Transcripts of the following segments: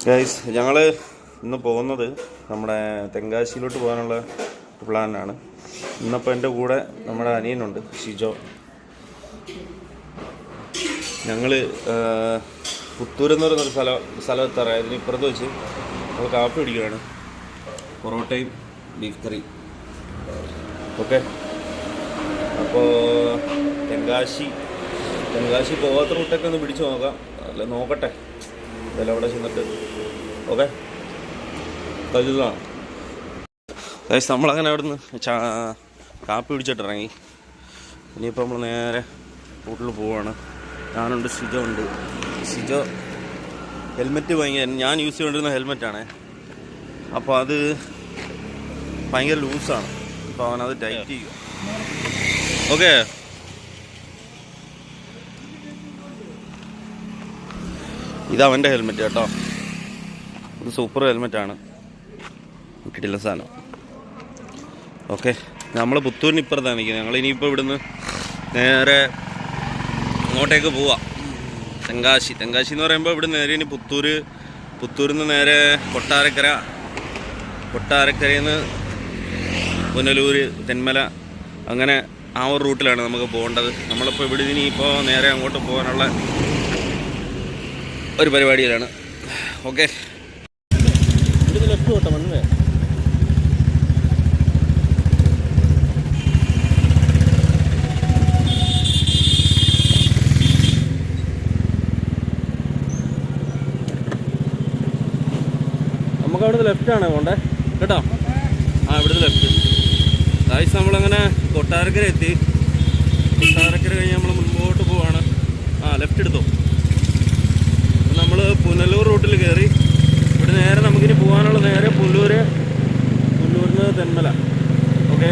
Guys, ഞങ്ങൾ ഇന്ന് പോകുന്നത് നമ്മുടെ തെങ്കാശിയിലോട്ട് പോകാനുള്ള പ്ലാനാണ്. ഇന്നപ്പോൾ എൻ്റെ കൂടെ നമ്മുടെ അനിയനുണ്ട്, ഷിജോ. ഞങ്ങൾ പുത്തൂർ എന്ന് പറയുന്നൊരു സ്ഥലത്താണ്. അതിന് ഇപ്പുറത്ത് വെച്ച് നമ്മൾ കാപ്പി പിടിക്കുകയാണ്. പൊറോട്ടയും ബീഫ് കറി. ഓക്കെ, അപ്പോൾ തെങ്കാശി പോകാത്ത റൂട്ടൊക്കെ ഒന്ന് പിടിച്ച് നോക്കാം. അല്ല, നോക്കട്ടെ ഇതെല്ലാം അവിടെ ചെന്നിട്ട്. ഓക്കെ, കരുതാണ് ഗൈസ്. നമ്മളങ്ങനെ അവിടെ നിന്ന് കാപ്പി പിടിച്ചിട്ടിറങ്ങി. ഇനിയിപ്പോൾ നമ്മൾ നേരെ റൂട്ടിൽ പോവുകയാണ്. ഞാനുണ്ട്, ഷിജോ ഉണ്ട്. ഷിജോ ഹെൽമെറ്റ് ഞാൻ യൂസ് ചെയ്തുകൊണ്ടിരുന്ന ഹെൽമെറ്റാണ്. അപ്പോൾ അത് ഭയങ്കര ലൂസാണ്. അപ്പോൾ അവനത് ടൈറ്റ് ചെയ്യുക. ഓക്കെ, ഇതവൻ്റെ ഹെൽമെറ്റ് കേട്ടോ. ഇത് സൂപ്പർ ഹെൽമെറ്റാണ്, കിട്ടില്ല സാധനം. ഓക്കെ, നമ്മൾ പുത്തൂരിന് ഇപ്പുറത്താണ് നിൽക്കുന്നത്. ഞങ്ങൾ ഇനിയിപ്പോൾ ഇവിടുന്ന് നേരെ അങ്ങോട്ടേക്ക് പോവാം. തെങ്കാശി എന്ന് പറയുമ്പോൾ ഇവിടെ നേരെ ഇനി പുത്തൂരിൽ നിന്ന് നേരെ കൊട്ടാരക്കരയിൽ നിന്ന് പുനലൂർ, തെന്മല, അങ്ങനെ ആ ഒരു റൂട്ടിലാണ് നമുക്ക് പോകേണ്ടത്. നമ്മളിപ്പോൾ ഇവിടെ ഇനിയിപ്പോൾ നേരെ അങ്ങോട്ട് പോകാനുള്ള ഒരു പരിപാടിയിലാണ്. ഓക്കെ, ഇവിടുന്ന് ലെഫ്റ്റ് പോട്ടെ മണ്ണേ. നമുക്ക് അവിടുന്ന് ലെഫ്റ്റാണ് പോണ്ടേ കേട്ടോ. ഇവിടുന്ന് ലെഫ്റ്റ്. ഗൈസ്, നമ്മളങ്ങനെ കൊട്ടാരക്കര എത്തി. കൊട്ടാരക്കര കഴിഞ്ഞ് നമ്മൾ മുൻപോട്ട് പോവാണ്. ലെഫ്റ്റ് എടുത്തോ. നമ്മൾ പുനലൂർ റൂട്ടിൽ കയറി. ഇവിടെ നേരെ നമുക്കിനി പോകാനുള്ള നേരെ പുനലൂരിൽ നിന്ന് തെന്മല. Okay,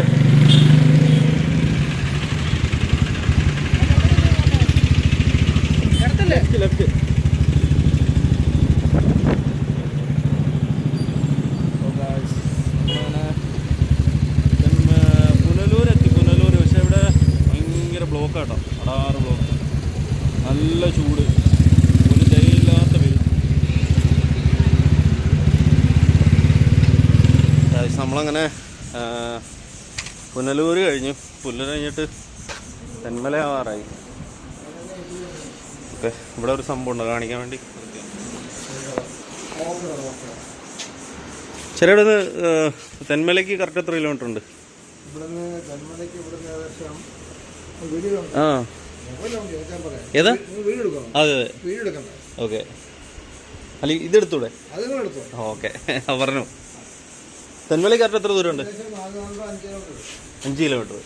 left. പുനലൂരെത്തി. പക്ഷേ ഇവിടെ ഭയങ്കര ബ്ലോക്കാട്ടോ. അടാറ് ബ്ലോക്ക്, നല്ല ചൂട്, ഒരു ദയയില്ലാത്ത വെയിൽ. നമ്മളങ്ങനെ പുനലൂർ കഴിഞ്ഞിട്ട് തെന്മല ആവാറായി. ഓക്കെ, ഇവിടെ ഒരു സംഭവം ഉണ്ട് കാണിക്കാൻ വേണ്ടി. ചെറിയ ഇവിടെ തെന്മലയ്ക്ക് കറക്റ്റ് എത്ര കിലോമീറ്റർ ഉണ്ട്? ഏതാ? അതെ. ഓക്കെ, അല്ല ഇതെടുത്തൂടെ? ഓക്കെ, പറഞ്ഞു. തെന്മലയ്ക്ക് കറക്റ്റ് എത്ര ദൂരമുണ്ട്? 5 കിലോമീറ്റർ.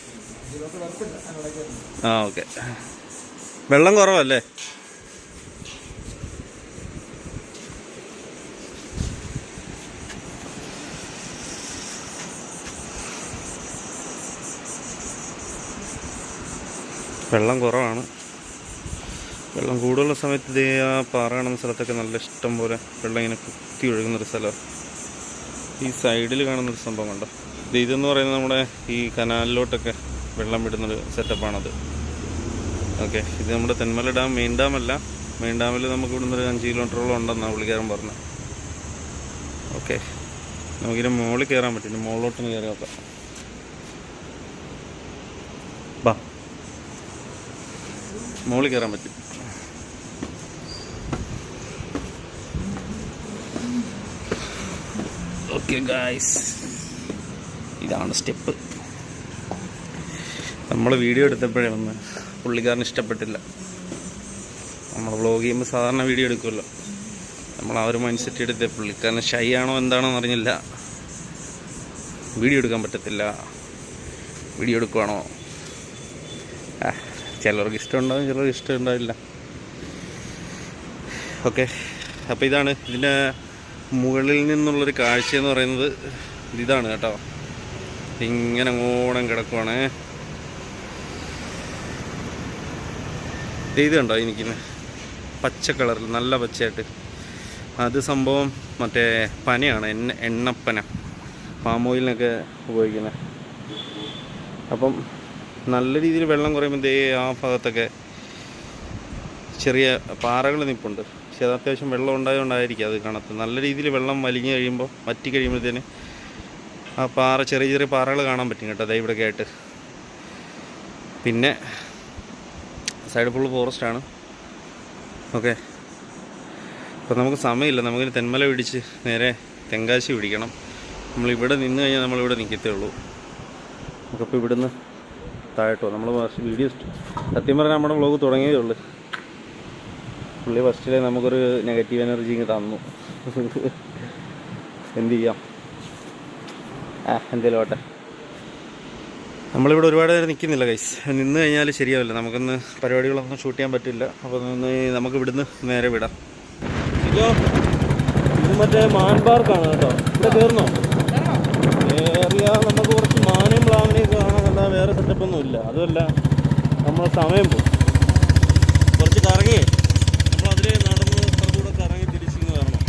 ഓക്കെ. വെള്ളം കുറവല്ലേ? വെള്ളം കുറവാണ്. വെള്ളം കൂടുതലുള്ള സമയത്ത് ഇതേ ആ പാറ കാണുന്ന സ്ഥലത്തൊക്കെ നല്ല ഇഷ്ടം പോലെ വെള്ളം ഇങ്ങനെ കുത്തി ഒഴുകുന്നൊരു സ്ഥലമാണ്. ഈ സൈഡിൽ കാണുന്നൊരു സംഭവം കണ്ടോ. ഇതെന്ന് പറയുന്നത് നമ്മുടെ ഈ കനാലിലോട്ടൊക്കെ വെള്ളം വിടുന്നൊരു സെറ്റപ്പാണത്. ഓക്കെ, ഇത് നമ്മുടെ തെന്മല ഡാം, മെയിൻ ഡാമല്ല. മെയിൻ ഡാമിൽ നമുക്ക് ഇവിടുന്ന് ഒരു 5 കിലോമീറ്ററോളം ഉണ്ടെന്നാണ് പുള്ളിക്കാരൻ പറഞ്ഞത്. ഓക്കെ, നമുക്കിനി മുകളിൽ കയറാൻ പറ്റും. മുകളിലോട്ടൊന്ന് കയറി നോക്കാം. ബാ, മുകളിൽ കയറാൻ പറ്റും. ഓക്കെ ഗായ്സ്, ഇതാണ് സ്റ്റെപ്പ്. നമ്മൾ വീഡിയോ എടുത്തപ്പോഴേ വന്ന് പുള്ളിക്കാരന് ഇഷ്ടപ്പെട്ടില്ല. നമ്മൾ വ്ളോഗ് ചെയ്യുമ്പോൾ സാധാരണ വീഡിയോ എടുക്കുമല്ലോ. നമ്മൾ ആ ഒരു മൈൻഡ് സെറ്റ് എടുത്ത് പുള്ളിക്കാരന് ഷൈ ആണോ എന്താണോ എന്നറിഞ്ഞില്ല. വീഡിയോ എടുക്കാൻ പറ്റത്തില്ല, വീഡിയോ എടുക്കുവാണോ. ചിലർക്ക് ഇഷ്ടമുണ്ടാവും, ചിലർക്ക് ഇഷ്ടം ഉണ്ടാവില്ല. ഓക്കെ, അപ്പോൾ ഇതാണ് ഇതിൻ്റെ മുകളിൽ നിന്നുള്ളൊരു കാഴ്ച എന്ന് പറയുന്നത്. ഇതാണ് കേട്ടോ. ഇങ്ങനെ ഓണം കിടക്കുവാണ്. ഇത് കണ്ടോ എനിക്കിന്ന് പച്ച കളറിൽ, നല്ല പച്ചയായിട്ട്. അത് സംഭവം മറ്റേ പനയാണ്, എണ്ണപ്പന, പാം ഓയിലിനൊക്കെ ഉപയോഗിക്കുന്നത്. അപ്പം നല്ല രീതിയിൽ വെള്ളം കുറയുമ്പോൾ ആ ഭാഗത്തൊക്കെ ചെറിയ പാറകൾ നിൽപ്പുണ്ട്. പക്ഷേ അത് അത്യാവശ്യം വെള്ളം ഉണ്ടായതുകൊണ്ടായിരിക്കും അത് കാണാത്തത്. നല്ല രീതിയിൽ വെള്ളം വലിഞ്ഞ് കഴിയുമ്പോൾ വറ്റി കഴിയുമ്പോഴത്തേന് ആ പാറ ചെറിയ ചെറിയ പാറകൾ കാണാൻ പറ്റും കേട്ടോ, അതായത് ഇവിടെയൊക്കെ ആയിട്ട്. പിന്നെ സൈഡ് ഫുള്ള് ഫോറസ്റ്റാണ്. ഓക്കെ, അപ്പോൾ നമുക്ക് സമയമില്ല, നമുക്കിനി തെന്മല പിടിച്ച് നേരെ തെങ്കാശി പിടിക്കണം. നമ്മളിവിടെ നിന്ന് കഴിഞ്ഞാൽ നമ്മളിവിടെ നിൽക്കത്തേ ഉള്ളൂ. നമുക്കപ്പോൾ ഇവിടുന്ന് താഴോട്ടോ നമ്മൾ വീഡിയോ സത്യം പറഞ്ഞാൽ നമ്മുടെ വ്ളോഗ് തുടങ്ങിയതേ ഉള്ളൂ. പുള്ളി ഫസ്റ്റിലെ നമുക്കൊരു നെഗറ്റീവ് എനർജി ഇങ്ങ് തന്നു. എന്ത് ചെയ്യാം, എന്തേലും ആട്ടെ. നമ്മളിവിടെ ഒരുപാട് നേരം നിൽക്കുന്നില്ല ഗൈസ്, നിന്ന് കഴിഞ്ഞാൽ ശരിയാവില്ല, നമുക്കൊന്ന് പരിപാടികളൊന്നും ഷൂട്ട് ചെയ്യാൻ പറ്റില്ല. അപ്പോൾ നമുക്ക് ഇവിടുന്ന് നേരെ വിടാം. ഇത് മറ്റേ മാൻ പാർക്കാണ് കേട്ടോ, ഇവിടെ കയറുന്നോ? കയറിയാൽ നമുക്ക് കുറച്ച് മാനയും പ്ലാവിനെയും കാണാൻ, എന്താ വേറെ സെറ്റപ്പൊന്നും ഇല്ല. അതുമല്ല നമ്മളെ സമയം പോകും, കുറച്ച് കറങ്ങി നമ്മളതിലേ നടന്ന് കൂടെ കറങ്ങി തിരിച്ചിങ്ങ് വരണം.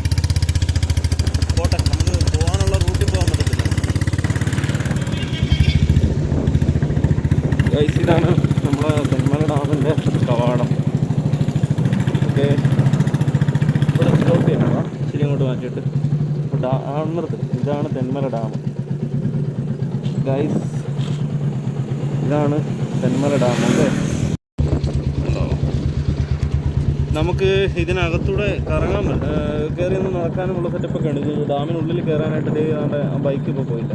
പോട്ടെ, നമുക്ക് പോകാനുള്ള റൂട്ടിൽ പോകാൻ പറ്റത്തില്ല. ഇതാണ് നമ്മളെ തെന്മല ഡാമിൻ്റെ കവാടം. ഓക്കെ, ഇവിടെ സ്റ്റോപ്പ് ചെയ്യണം, ശരി അങ്ങോട്ട് മാറ്റിയിട്ട് നിർത്ത്. ഇതാണ് തെന്മല ഡാം ഗൈസ്, ഇതാണ് തെന്മല ഡാം. ഓക്കെ, നമുക്ക് ഇതിനകത്തൂടെ കറങ്ങാൻ കയറി ഒന്ന് നടക്കാനുമുള്ള സെറ്റപ്പൊക്കെ ഉണ്ട്. ഡാമിനുള്ളിൽ കയറാനായിട്ട് നമ്മുടെ ബൈക്ക് ഇപ്പോൾ പോയില്ല,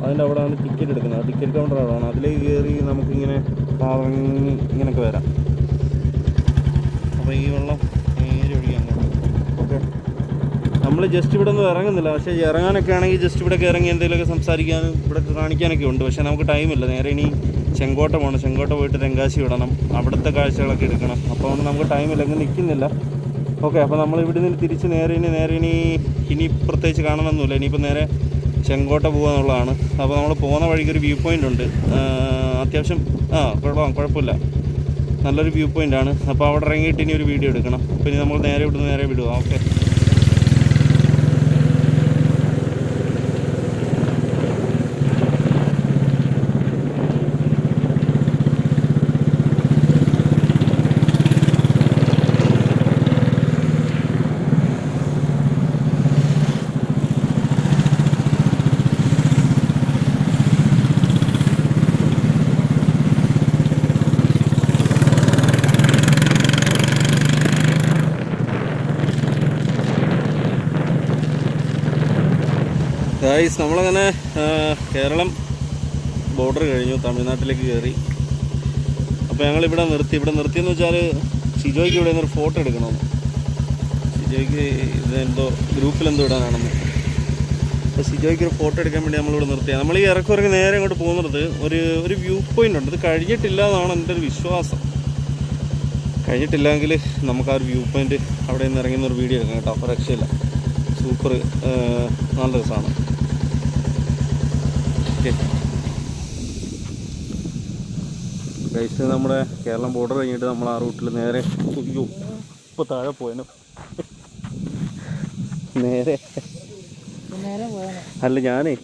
അതിൻ്റെ അവിടെയാണ് ടിക്കറ്റ് എടുക്കുന്നത്. ആ ടിക്കറ്റ് കൗണ്ടർ അവിടെയാണ്, അതിലേക്ക് കയറി നമുക്കിങ്ങനെ കറങ്ങി ഇങ്ങനെയൊക്കെ വരാം. അപ്പോൾ ഈ വെള്ളം നേരെ ഒഴുകി അങ്ങോട്ട്. ഓക്കെ, നമ്മൾ ജസ്റ്റ് ഇവിടെ ഒന്നും ഇറങ്ങുന്നില്ല, പക്ഷേ ഇറങ്ങാനൊക്കെ ആണെങ്കിൽ ജസ്റ്റ് ഇവിടെ ഇറങ്ങി എന്തെങ്കിലുമൊക്കെ സംസാരിക്കാനും ഇവിടെ കാണിക്കാനൊക്കെ ഉണ്ട്. പക്ഷേ നമുക്ക് ടൈമില്ല. നേരെ ഇനി ചെങ്കോട്ട പോകണം, ചെങ്കോട്ട പോയിട്ട് തെങ്കാശി വിടണം, അവിടുത്തെ കാഴ്ചകളൊക്കെ എടുക്കണം. അപ്പോൾ അതുകൊണ്ട് നമുക്ക് ടൈമില്ല, എങ്ങനെ നിൽക്കുന്നില്ല. ഓക്കെ, അപ്പോൾ നമ്മൾ ഇവിടെ നിന്ന് തിരിച്ച് നേരെ ഇനി പ്രത്യേകിച്ച് കാണണമെന്നില്ല. ഇനിയിപ്പോൾ നേരെ ചെങ്കോട്ട പോകുക എന്നുള്ളതാണ്. അപ്പോൾ നമ്മൾ പോകുന്ന വഴിക്ക് ഒരു വ്യൂ പോയിൻ്റ് ഉണ്ട്, അത്യാവശ്യം കുഴപ്പമില്ല, നല്ലൊരു വ്യൂ പോയിൻ്റാണ്. അപ്പോൾ അവിടെ ഇറങ്ങിയിട്ട് ഇനി ഒരു വീഡിയോ എടുക്കണം. അപ്പോൾ ഇനി നമ്മൾ നേരെ ഇവിടുന്ന് നേരെ വിടുക. ഓക്കെ, ഗൈസ്, നമ്മളങ്ങനെ കേരളം ബോർഡർ കഴിഞ്ഞു, തമിഴ്നാട്ടിലേക്ക് കയറി. അപ്പോൾ ഞങ്ങളിവിടെ നിർത്തിയെന്ന് വെച്ചാൽ ഷിജോയ്ക്ക് ഇവിടെ നിന്നൊരു ഫോട്ടോ എടുക്കണമെന്ന്. ഷിജോയ്ക്ക് ഇതെന്തോ ഗ്രൂപ്പിലെന്തോ ഇടാനാണെന്ന്. അപ്പോൾ ഷിജോയ്ക്ക് ഒരു ഫോട്ടോ എടുക്കാൻ വേണ്ടി നമ്മളിവിടെ നിർത്തിയാണ്. നമ്മൾ ഈ ഇറക്കി നേരെ അങ്ങോട്ട് പോകുന്നത് ഒരു വ്യൂ പോയിൻ്റ് ഉണ്ട്. ഇത് കഴിഞ്ഞിട്ടില്ല എന്നാണ് എൻ്റെ ഒരു വിശ്വാസം. കഴിഞ്ഞിട്ടില്ലെങ്കിൽ നമുക്ക് ആ ഒരു വ്യൂ പോയിൻ്റ് അവിടെ നിന്ന് ഇറങ്ങുന്നൊരു വീഡിയോ എടുക്കാം കേട്ടോ. അപ്പോൾ രക്ഷയില്ല, സൂപ്പർ, നല്ല രസമാണ്. ഗൈസ്, നമ്മുടെ കേരളം ബോർഡർ കഴിഞ്ഞിട്ട് നമ്മൾ ആ റൂട്ടിൽ നേരെ ഇപ്പോൾ താഴെ പോയനു. നേരെ അല്ല, ഞാനേ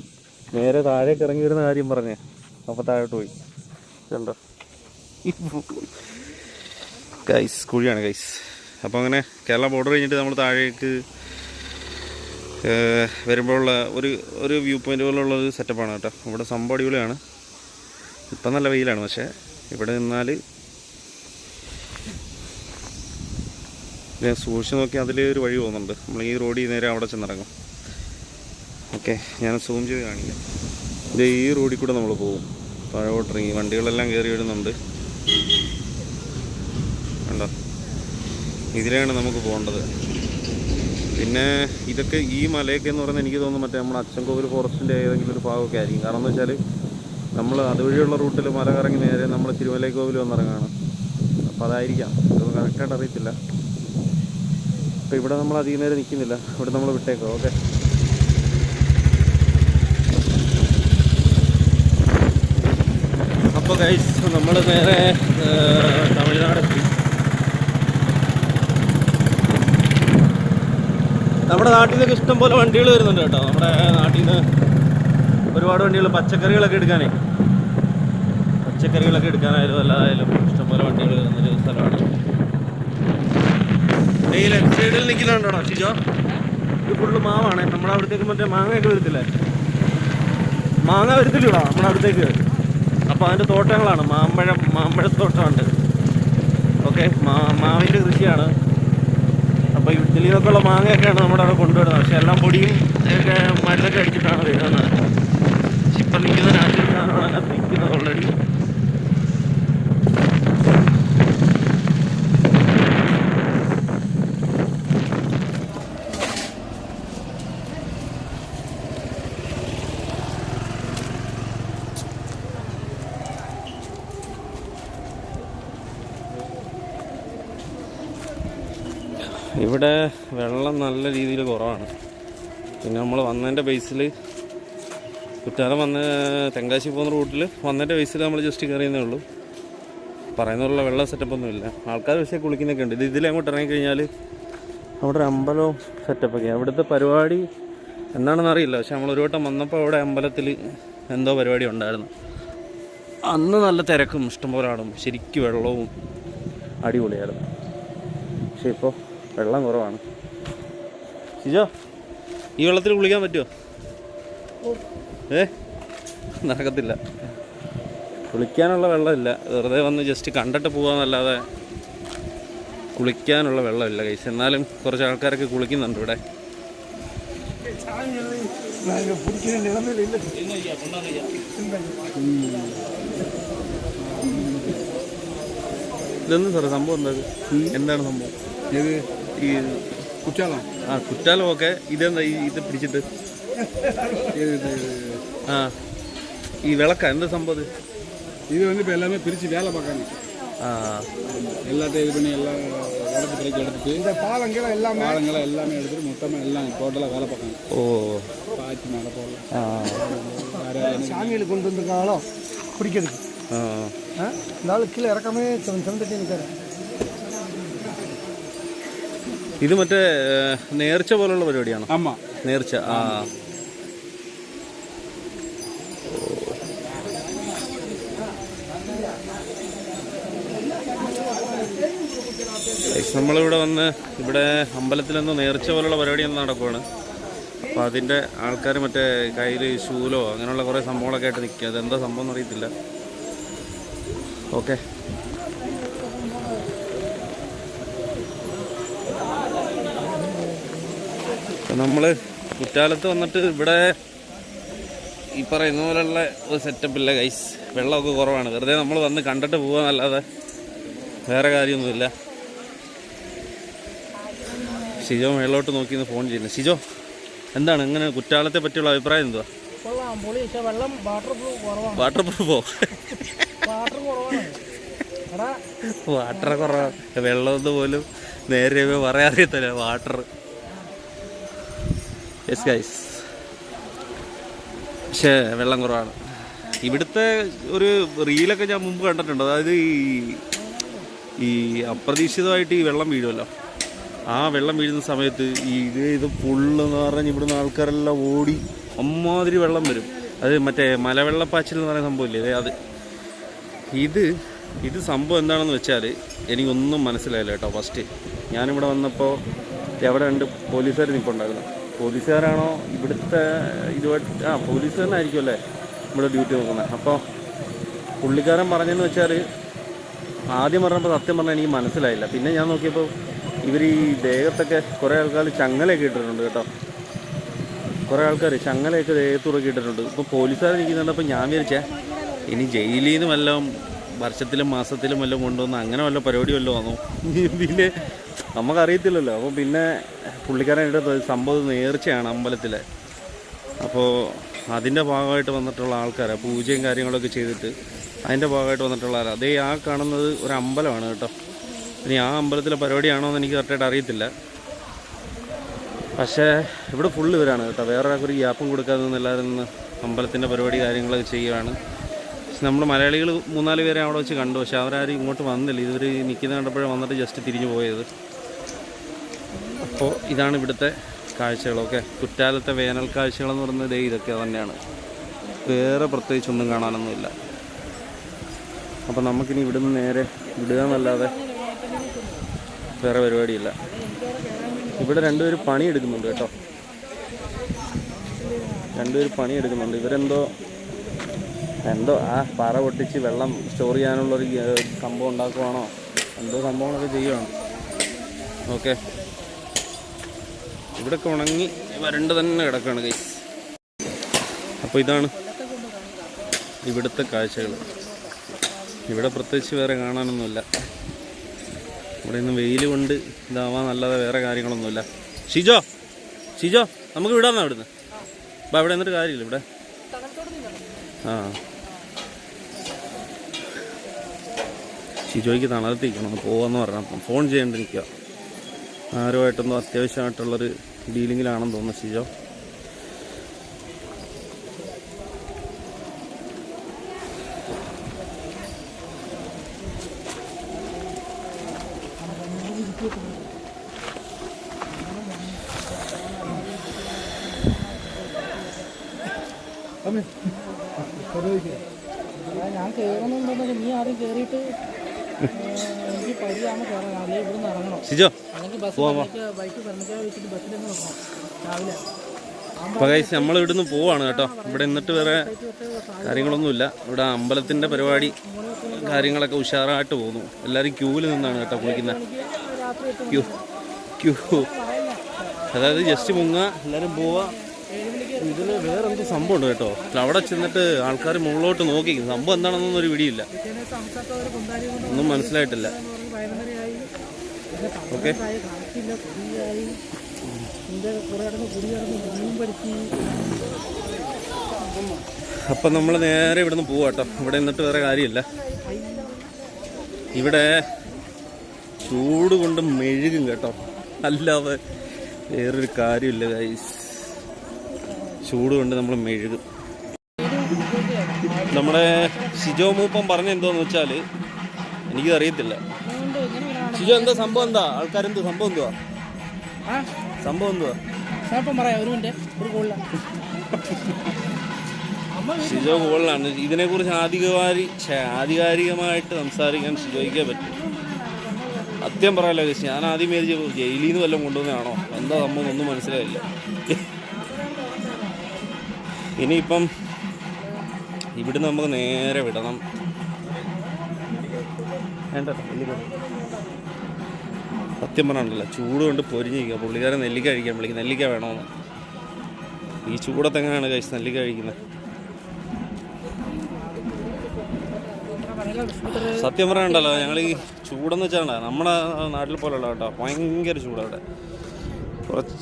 നേരെ താഴേക്ക് ഇറങ്ങി വരുന്ന കാര്യം പറഞ്ഞേ, അപ്പോൾ താഴോട്ട് പോയി. കണ്ടോ ഗൈസ്, കുഴിയാണ് ഗൈസ്. അപ്പോൾ അങ്ങനെ കേരള ബോർഡർ കഴിഞ്ഞിട്ട് നമ്മൾ താഴേക്ക് വരുമ്പോഴുള്ള ഒരു വ്യൂ പോയിൻ്റ് പോലുള്ളൊരു സെറ്റപ്പാണ് കേട്ടോ. ഇവിടെ സംഭവം അടിപൊളിയാണ്. ഇപ്പം നല്ല വെയിലാണ്, പക്ഷേ ഇവിടെ നിന്നാൽ ഞാൻ സൂക്ഷിച്ച് നോക്കി അതിലൊരു വഴി പോകുന്നുണ്ട്. നമ്മൾ ഈ റോഡിൽ നേരെ അവിടെ ചെന്നിറങ്ങും. ഓക്കെ, ഞാൻ സൂം ചെയ്ത് കാണിക്കാം. ഇത് ഈ റോഡിൽ കൂടെ നമ്മൾ പോകും. താഴോട്ടിറങ്ങി വണ്ടികളെല്ലാം കയറി വരുന്നുണ്ട്, കണ്ടോ? ഇതിലാണ് നമുക്ക് പോകേണ്ടത്. പിന്നെ ഇതൊക്കെ ഈ മലയൊക്കെ എന്ന് പറയുന്നത് എനിക്ക് തോന്നുന്നു മറ്റേ നമ്മുടെ അച്ചൻകോവിൽ ഫോറസ്റ്റിൻ്റെ ഏതെങ്കിലും ഒരു ഭാഗമൊക്കെ ആയിരിക്കും. കാരണം എന്ന് വെച്ചാൽ നമ്മൾ അതുവഴിയുള്ള റൂട്ടിൽ മല കറങ്ങി നേരെ നമ്മൾ തിരുമലൈക്കോവിൽ വന്നിറങ്ങാണ്. അപ്പോൾ അതായിരിക്കാം, ഇതൊന്നും കറക്റ്റായിട്ട് അറിയത്തില്ല. അപ്പോൾ ഇവിടെ നമ്മൾ അധികം നേരം നിൽക്കുന്നില്ല, ഇവിടെ നമ്മൾ വിട്ടേക്കാം. ഓക്കെ, അപ്പോൾ ഗൈസ്, നമ്മൾ നേരെ തമിഴ്നാടെത്തി. നമ്മുടെ നാട്ടിൽ നിന്നൊക്കെ ഇഷ്ടംപോലെ വണ്ടികൾ വരുന്നുണ്ട് കേട്ടോ. നമ്മുടെ നാട്ടിൽ നിന്ന് ഒരുപാട് വണ്ടികൾ, പച്ചക്കറികളൊക്കെ എടുക്കാനായാലും അല്ലാതായാലും ഇഷ്ടംപോലെ വണ്ടികൾ വരുന്നൊരു സ്ഥലമാണ്. ഈ ലെഫ്റ്റ് സൈഡിൽ നിൽക്കുന്നുണ്ടോ ഷിജോ? ഇത് ഫുള്ള് മാവാണ്. നമ്മുടെ അവിടത്തേക്ക് മറ്റേ മാങ്ങയൊക്കെ വരത്തില്ലേ, മാങ്ങ വരത്തില്ലടാ നമ്മുടെ അവിടത്തേക്ക്. അപ്പോൾ അതിൻ്റെ തോട്ടങ്ങളാണ്, മാമ്പഴത്തോട്ടമുണ്ട്. ഓക്കെ, മാവിൻ്റെ കൃഷിയാണ്. അപ്പോൾ ഇതിൽ നിന്നൊക്കെയുള്ള മാങ്ങയൊക്കെയാണ് നമ്മുടെ അവിടെ കൊണ്ടുവരുന്നത്. പക്ഷെ എല്ലാം പൊടിയും ഒക്കെ മരുന്നൊക്കെ അടിച്ചിട്ടാണ് വരുന്നത്. പക്ഷെ ഇപ്പം നിൽക്കുന്ന നാട്ടിൽ സാധനമാണ് അതിനകത്ത് നിൽക്കുന്നത് ഓൾറെഡി. ഇവിടെ വെള്ളം നല്ല രീതിയിൽ കുറവാണ്. പിന്നെ നമ്മൾ വന്നതിൻ്റെ ബേസിൽ കുറ്റാലം വന്ന് തെങ്കാശി പോകുന്ന റൂട്ടിൽ വന്നതിൻ്റെ ബേസിൽ നമ്മൾ ജസ്റ്റ് കയറിയെന്നേ ഉള്ളൂ. പറയുന്നതിലുള്ള വെള്ളം സെറ്റപ്പൊന്നുമില്ല. ആൾക്കാർ പക്ഷേ കുളിക്കുന്നൊക്കെ ഉണ്ട്. ഇതിലങ്ങോട്ട് ഇറങ്ങിക്കഴിഞ്ഞാൽ അവിടെ ഒരു അമ്പലവും സെറ്റപ്പൊക്കെയാണ്. അവിടുത്തെ പരിപാടി എന്താണെന്ന് അറിയില്ല. പക്ഷെ നമ്മൾ ഒരു വട്ടം വന്നപ്പോൾ അവിടെ അമ്പലത്തിൽ എന്തോ പരിപാടി ഉണ്ടായിരുന്നു. അന്ന് നല്ല തിരക്കും ഇഷ്ടംപോലെ ആടും, ശരിക്കും വെള്ളവും അടിപൊളിയായിരുന്നു. പക്ഷെ ഇപ്പോൾ വെള്ളം കുറവാണ്. ഷിജോ, ഈ വെള്ളത്തിൽ കുളിക്കാൻ പറ്റുമോ? നടക്കത്തില്ല, കുളിക്കാനുള്ള വെള്ളമില്ല. വെറുതെ വന്ന് ജസ്റ്റ് കണ്ടിട്ട് പോകാമെന്നല്ലാതെ കുളിക്കാനുള്ള വെള്ളമില്ല കൈസ്. എന്നാലും കുറച്ച് ആൾക്കാരൊക്കെ കുളിക്കുന്നുണ്ട് ഇവിടെ. ഇതെന്താ സാറേ സംഭവം? എന്താണ് സംഭവം? ഇത് ഈ കുറ്റാലം. കുറ്റാലം ഒക്കെ ഇതെന്താ ഇത് പിടിച്ചിട്ട്? ഈ വിളക്ക എന്താ സംഭവം? இது வந்து இப்போ எல்லாமே பிரித்து வேலை பார்க்காங்க. எல்லாத்தையும் இது பண்ணி எல்லாம் இடத்து பிரித்து எடுத்துட்டு இந்த பாலங்களை எல்லாமே எடுத்துட்டு மொத்தமாக எல்லாம் டோட்டலாக வேலை பார்க்காங்க. ஓ, பாய்ச்சி மேலே போகலாம். சாமியில் கொண்டு வந்திருக்காங்களோ குடிக்கிறதுக்கு. இந்த ஆள் கீழே இறக்காமே செவந்தட்டி நிற்காரு. ഇത് മറ്റേ നേർച്ച പോലുള്ള പരിപാടിയാണോ? ആമാ, നേർച്ച. നമ്മളിവിടെ വന്ന് ഇവിടെ അമ്പലത്തിലെന്തോ നേർച്ച പോലുള്ള പരിപാടി എന്ന് നടക്കുവാണ്. അപ്പോൾ അതിൻ്റെ ആൾക്കാർ മറ്റേ കയ്യിൽ ശൂലോ അങ്ങനെയുള്ള കുറേ സംഭവങ്ങളൊക്കെ ആയിട്ട് നിൽക്കുക. അതെന്താ സംഭവം എന്നറിയത്തില്ല. ഓക്കെ, നമ്മൾ കുറ്റാലത്ത് വന്നിട്ട് ഇവിടെ ഈ പറയുന്ന പോലെയുള്ള ഒരു സെറ്റപ്പില്ല ഗൈസ്. വെള്ളമൊക്കെ കുറവാണ്. വെറുതെ നമ്മൾ വന്ന് കണ്ടിട്ട് പോകാന്നല്ലാതെ വേറെ കാര്യമൊന്നുമില്ല. ഷിജോ മേളോട്ട് നോക്കിന്ന് ഫോൺ ചെയ്യുന്നത്. ഷിജോ, എന്താണ് ഇങ്ങനെ കുറ്റാലത്തെ പറ്റിയുള്ള അഭിപ്രായം എന്തുവാ? വാട്ടർ പ്രൂഫോ? വാട്ടർ കുറവാണ്. വെള്ളമൊന്നും പോലും നേരെ പറയാറിയത്തില്ല. വാട്ടർ യെസ് ഗൈസ്, പക്ഷേ വെള്ളം കുറവാണ്. ഇവിടുത്തെ ഒരു റീലൊക്കെ ഞാൻ മുമ്പ് കണ്ടിട്ടുണ്ട്. അതായത് ഈ അപ്രതീക്ഷിതമായിട്ട് ഈ വെള്ളം വീഴുമല്ലോ, ആ വെള്ളം വീഴുന്ന സമയത്ത് ഇത് ഫുള്ളെന്ന് പറഞ്ഞാൽ ഇവിടുന്ന് ആൾക്കാരെല്ലാം ഓടി അമ്മാതിരി വെള്ളം വരും. അത് മറ്റേ മലവെള്ളപ്പാച്ചിൽ എന്ന് പറയുന്ന സംഭവമില്ലേ, അത് ഇത് സംഭവം എന്താണെന്ന് വെച്ചാൽ എനിക്കൊന്നും മനസ്സിലായില്ല കേട്ടോ. ഫസ്റ്റ് ഞാനിവിടെ വന്നപ്പോൾ എവിടെ ഉണ്ട് പോലീസുകാർ നിൽപ്പുണ്ടായിരുന്നു. പോലീസുകാരാണോ ഇവിടുത്തെ ഇതുമായിട്ട്? പോലീസുകാരനായിരിക്കും അല്ലേ ഇവിടെ ഡ്യൂട്ടി നോക്കുന്നത്. അപ്പോൾ പുള്ളിക്കാരൻ പറഞ്ഞതെന്ന് വെച്ചാൽ ആദ്യം പറഞ്ഞപ്പോൾ സത്യം പറഞ്ഞാൽ എനിക്ക് മനസ്സിലായില്ല. പിന്നെ ഞാൻ നോക്കിയപ്പോൾ ഇവർ ഈ ദേഹത്തൊക്കെ കുറേ ആൾക്കാർ ചങ്ങലയൊക്കെ ഇട്ടിട്ടുണ്ട് കേട്ടോ. കുറേ ആൾക്കാർ ചങ്ങലയൊക്കെ ദേഹത്തുറക്കി ഇട്ടിട്ടുണ്ട്. ഇപ്പോൾ പോലീസുകാർ നിൽക്കുന്നുണ്ടപ്പോൾ ഞാൻ വിചാരിച്ചേ ഇനി ജയിലിൽ നിന്ന് വല്ലതും വർഷത്തിലും മാസത്തിലും വല്ലതും കൊണ്ടുവന്ന് അങ്ങനെ വല്ല പരിപാടി വല്ലതും വന്നു. പിന്നെ നമുക്കറിയത്തില്ലല്ലോ. അപ്പോൾ പിന്നെ പുള്ളിക്കാരൻ്റെ സംഭവം നേർച്ചയാണ് അമ്പലത്തിലെ. അപ്പോൾ അതിൻ്റെ ഭാഗമായിട്ട് വന്നിട്ടുള്ള ആൾക്കാർ പൂജയും കാര്യങ്ങളൊക്കെ ചെയ്തിട്ട് അതിൻ്റെ ഭാഗമായിട്ട് വന്നിട്ടുള്ള ആൾ. അതേ ആ കാണുന്നത് ഒരു അമ്പലമാണ് കേട്ടോ. ഇനി ആ അമ്പലത്തിലെ പരിപാടിയാണോ എന്ന് എനിക്ക് കറക്റ്റായിട്ട് അറിയത്തില്ല. പക്ഷേ ഇവിടെ ഫുള്ള് ഇവരാണ് കേട്ടോ. വേറെ ഒരു ഗ്യാപ്പും കൊടുക്കാതെ നിന്ന് എല്ലാവരും നിന്ന് അമ്പലത്തിൻ്റെ പരിപാടി കാര്യങ്ങളൊക്കെ ചെയ്യുകയാണ്. പക്ഷെ നമ്മൾ മലയാളികൾ 3-4 പേരെ അവിടെ വെച്ച് കണ്ടു. പക്ഷെ അവരാരും ഇങ്ങോട്ട് വന്നില്ല. ഇവർ നിൽക്കുന്ന കണ്ടപ്പോഴേ വന്നിട്ട് ജസ്റ്റ് തിരിഞ്ഞു പോയത്. അപ്പോൾ ഇതാണ് ഇവിടുത്തെ കാഴ്ചകളൊക്കെ. കുറ്റാലത്തെ വേനൽ കാഴ്ചകളെന്ന് പറയുന്നത് ഇതൊക്കെ തന്നെയാണ്. വേറെ പ്രത്യേകിച്ചൊന്നും കാണാനൊന്നുമില്ല. അപ്പോൾ നമുക്കിനി ഇവിടുന്ന് നേരെ വിടുക എന്നല്ലാതെ വേറെ പരിപാടിയില്ല. ഇവിടെ രണ്ടുപേരും പണിയെടുക്കുന്നുണ്ട് കേട്ടോ. രണ്ടുപേരും പണിയെടുക്കുന്നുണ്ട്. ഇവരെന്തോ ആ പാറ പൊട്ടിച്ച് വെള്ളം സ്റ്റോർ ചെയ്യാനുള്ളൊരു സംഭവം ഉണ്ടാക്കുവാണോ, എന്തോ സംഭവങ്ങളൊക്കെ ചെയ്യുവാണ്. ഓക്കെ, ഇവിടെയൊക്കെ ഉണങ്ങി വരണ്ട് തന്നെ കിടക്കുകയാണ് ഗൈസ്. അപ്പോൾ ഇതാണ് ഇവിടുത്തെ കാഴ്ചകൾ. ഇവിടെ പ്രത്യേകിച്ച് വേറെ കാണാനൊന്നുമില്ല. ഇവിടെ ഇന്ന് വെയിൽ കൊണ്ട് ഇതാവാൻ നല്ലത് വേറെ കാര്യങ്ങളൊന്നുമില്ല. ഷിജോ നമുക്ക് വിടാമെന്നാ ഇവിടുന്ന്. അപ്പം അവിടെ എന്നിട്ട് കാര്യമില്ല ഇവിടെ. ആ, ഷിജോയ്ക്ക് തണലത്തിരിക്കണം, പോവാന്ന് പറഞ്ഞാൽ ഫോൺ ചെയ്യേണ്ടി നിൽക്കുക. ആരുമായിട്ടൊന്നും അത്യാവശ്യമായിട്ടുള്ളൊരു ഡീലിങ്ങിലാണെന്ന് തോന്നുന്നു ഷിജോ. ഞാൻ കയറുന്നുണ്ടെങ്കിൽ നീ ആദ്യം കയറിയിട്ട് എനിക്ക് പരിചയമാകുമ്പോൾ കയറാം. അല്ലെങ്കിൽ ഇവിടെ നിന്ന് ഇറങ്ങണം, ഷിജോ അല്ലെങ്കിൽ ബൈക്ക് പെർമിക്കാൻ വെച്ചിട്ട് ബസ്സിലേക്ക് നോക്കണം രാവിലെ. അപ്പോൾ ഗൈസ് നമ്മൾ ഇവിടുന്ന് പോവാണ് കേട്ടോ. ഇവിടെ നിന്നിട്ട് വേറെ കാര്യങ്ങളൊന്നുമില്ല. ഇവിടെ അമ്പലത്തിൻ്റെ പരിപാടി കാര്യങ്ങളൊക്കെ ഉഷാറായിട്ട് പോകുന്നു. എല്ലാവരും ക്യൂവിൽ നിന്നാണ് കേട്ടോ കുളിക്കുന്നത്. ക്യൂ അതായത് ജസ്റ്റ് മുങ്ങുക, എല്ലാവരും പോവുക. ഇതിന് വേറെ എന്തോ സംഭവം ഉണ്ട് കേട്ടോ. അവിടെ ചെന്നിട്ട് ആൾക്കാർ മുകളിലോട്ട് നോക്കി സംഭവം എന്താണെന്നൊന്നും ഒരു പിടിയില്ല, ഒന്നും മനസ്സിലായിട്ടില്ല. ഓക്കെ, അപ്പം നമ്മൾ നേരെ ഇവിടുന്ന് പോവാ കേട്ടോ. ഇവിടെ നിന്നിട്ട് വേറെ കാര്യമില്ല. ഇവിടെ ചൂട് കൊണ്ട് മെഴുകും കേട്ടോ, അല്ലാതെ വേറൊരു കാര്യമില്ല ഗൈസ്. ചൂട് കൊണ്ട് നമ്മൾ മെഴുകും. നമ്മുടെ ഷിജോ മൂപ്പം പറഞ്ഞ എന്തോന്ന് വെച്ചാൽ എനിക്കത് അറിയത്തില്ല. ഷിജോ എന്താ സംഭവം, എന്താ ആൾക്കാരെന്തോ സംഭവം, എന്തുവാ സംഭവം, എന്തുവാ ഷിജോ കോളിലാണ്. ഇതിനെക്കുറിച്ച് ആധികാരികമായിട്ട് സംസാരിക്കാൻ ഷിജോയ്ക്കേ പറ്റും. സത്യം പറയാലോ ചേച്ചി, ഞാൻ ആദ്യം വിചാരിച്ചു ജയിലിൽ നിന്ന് വല്ലതും കൊണ്ടുവന്നതാണോ, എന്താ സംഭവം ഒന്നും മനസ്സിലായില്ല. ഇനിയിപ്പം ഇവിടുന്ന് നമുക്ക് നേരെ വിടണം. സത്യം പറഞ്ഞില്ല, ചൂട് കൊണ്ട് പൊരിഞ്ഞിരിക്കുക. പുള്ളിക്കാരൻ നെല്ലിക്ക കഴിക്കാൻ വിളിക്കും, നെല്ലിക്ക വേണമെന്ന്. ഈ ചൂടത്തെങ്ങനെയാണ് കഴിച്ച് നെല്ലിക്ക കഴിക്കുന്നത്? സത്യം പറയാനുണ്ടല്ലോ, ഞങ്ങൾ ഈ ചൂടെന്ന് വെച്ചാൽ നമ്മുടെ നാട്ടിൽ പോലുള്ള കേട്ടോ, ഭയങ്കര ചൂടാണ് ഇവിടെ. കുറച്ച്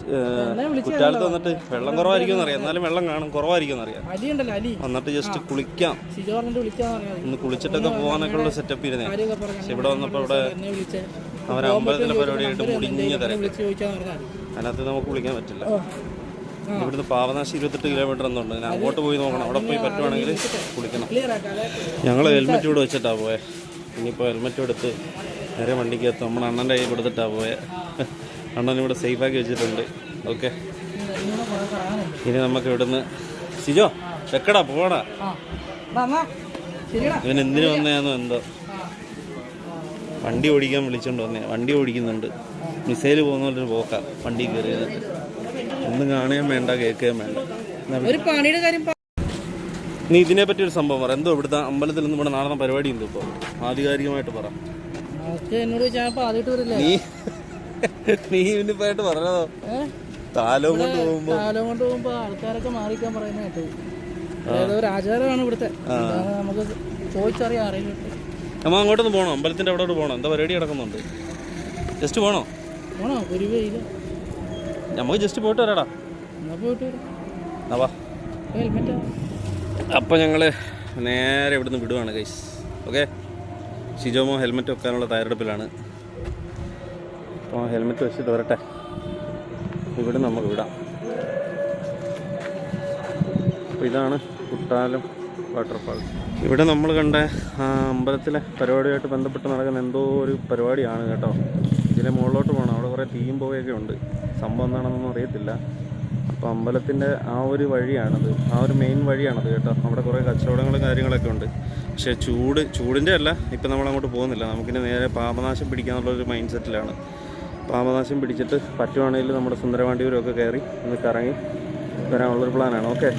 കുറ്റാലത്ത് വന്നിട്ട് വെള്ളം കുറവായിരിക്കും എന്നറിയാം, എന്നാലും വെള്ളം കാണും, കുറവായിരിക്കും എന്നറിയാം. വന്നിട്ട് ജസ്റ്റ് കുളിക്കാം, ഒന്ന് കുളിച്ചിട്ടൊക്കെ പോകാനൊക്കെ ഉള്ള സെറ്റപ്പ് ഇരുന്നേ. പക്ഷെ ഇവിടെ വന്നപ്പോൾ ഇവിടെ അവർ അമ്പലത്തിലെ പരിപാടിയായിട്ട് മുടിഞ്ഞ തരം, അതിനകത്ത് നമുക്ക് കുളിക്കാൻ പറ്റില്ല. ഇവിടുന്ന് പാവനാശി 28 കിലോമീറ്റർ എന്നുണ്ട്. ഞാൻ അങ്ങോട്ട് പോയി നോക്കണം, അവിടെ പോയി പറ്റുവാണെങ്കിൽ കുളിക്കണം. ഞങ്ങൾ ഹെൽമെറ്റ് ഇവിടെ വെച്ചിട്ടാണ് പോയത്. ഇനിയിപ്പോൾ ഹെൽമെറ്റ് എടുത്ത് നേരെ വണ്ടിക്കകത്ത് നമ്മുടെ അണ്ണൻ്റെ കൈ കൊടുത്തിട്ടാണ് പോയത്. അണ്ണൻ ഇവിടെ സേഫാക്കി വെച്ചിട്ടുണ്ട്. ഓക്കെ, ഇനി നമുക്ക് ഇവിടുന്ന് ഷിജോ വെക്കടാ, പോടാ. ഇവൻ എന്തിനു വന്നതാണെന്നോ എന്തോ, വണ്ടി ഓടിക്കാൻ വിളിച്ചോണ്ട് വന്നേ. വണ്ടി ഓടിക്കുന്നുണ്ട്, മിസൈൽ പോകുന്നൊരു പോക്കാം വണ്ടി കയറി. ഒന്നും കാണുകയും വേണ്ട, കേൾക്കുകയും വേണ്ട. നീ ഇതിനെപ്പറ്റി ഒരു സംഭവം പറ. എന്തോ ഇവിടുത്തെ അമ്പലത്തിൽ നിന്ന് ഇവിടെ നടന്ന പരിപാടി എന്തോ ഇപ്പോൾ ആധികാരികമായിട്ട് പറ. നീ ഇന്നിപ്പായിട്ട് പറഞ്ഞതോ താലം കൊണ്ട് പോകുമ്പോ ആൾക്കാരൊക്കെ മാറിക്കാൻ പറയുന്ന കേട്ടു. ഒരു ആചാരമാണ് ഇവിടുത്തെ, നമുക്ക് ചോദിച്ചറിയാൻ അറിയില്ല. നമ്മ അങ്ങോട്ടൊന്ന് പോകണോ? അമ്പലത്തിന്റെ അവിടെ പോകണോ? എന്താ പരിപാടി നടക്കുന്നുണ്ട്? ജസ്റ്റ് പോണോ? ഒരു വെയില നമുക്ക് ജസ്റ്റ് പോയിട്ട് വരാടാ. അപ്പം ഞങ്ങൾ നേരെ ഇവിടുന്ന് വിടുവാണ് ഗൈസ്. ഓക്കെ, ഷിജോമോ ഹെൽമെറ്റ് വെക്കാനുള്ള തയ്യാറെടുപ്പിലാണ്. അപ്പോൾ ഹെൽമെറ്റ് വെച്ചിട്ട് വരട്ടെ, ഇവിടെ നമുക്ക് വിടാം. അപ്പോൾ ഇതാണ് കുട്ടാലം വാട്ടർഫാൾ. ഇവിടെ നമ്മൾ കണ്ട അമ്പലത്തിലെ പരിപാടിയായിട്ട് ബന്ധപ്പെട്ട് നടക്കുന്ന എന്തോ ഒരു പരിപാടിയാണ് കേട്ടോ. ഇതിലെ മുകളിലോട്ട് പോകണം, അവിടെ കുറേ തീയും പോവുകയൊക്കെ ഉണ്ട്. സംഭവം എന്താണെന്നൊന്നും അറിയത്തില്ല. അപ്പോൾ അമ്പലത്തിൻ്റെ ആ ഒരു വഴിയാണത്, ആ ഒരു മെയിൻ വഴിയാണത് കേട്ടോ. അവിടെ കുറേ കച്ചവടങ്ങളും കാര്യങ്ങളൊക്കെ ഉണ്ട്. പക്ഷേ ചൂടിൻ്റെ അല്ല, ഇപ്പം നമ്മൾ അങ്ങോട്ട് പോകുന്നില്ല. നമുക്കിനി നേരെ പാപനാശം പിടിക്കാനുള്ളൊരു മൈൻഡ് സെറ്റിലാണ്. പാപനാശം പിടിച്ചിട്ട് പറ്റുവാണെങ്കിൽ നമ്മുടെ സുന്ദരവാണ്ടിയൂരൊക്കെ കയറി ഒന്ന് കറങ്ങി വരാനുള്ളൊരു പ്ലാനാണ്. ഓക്കെ.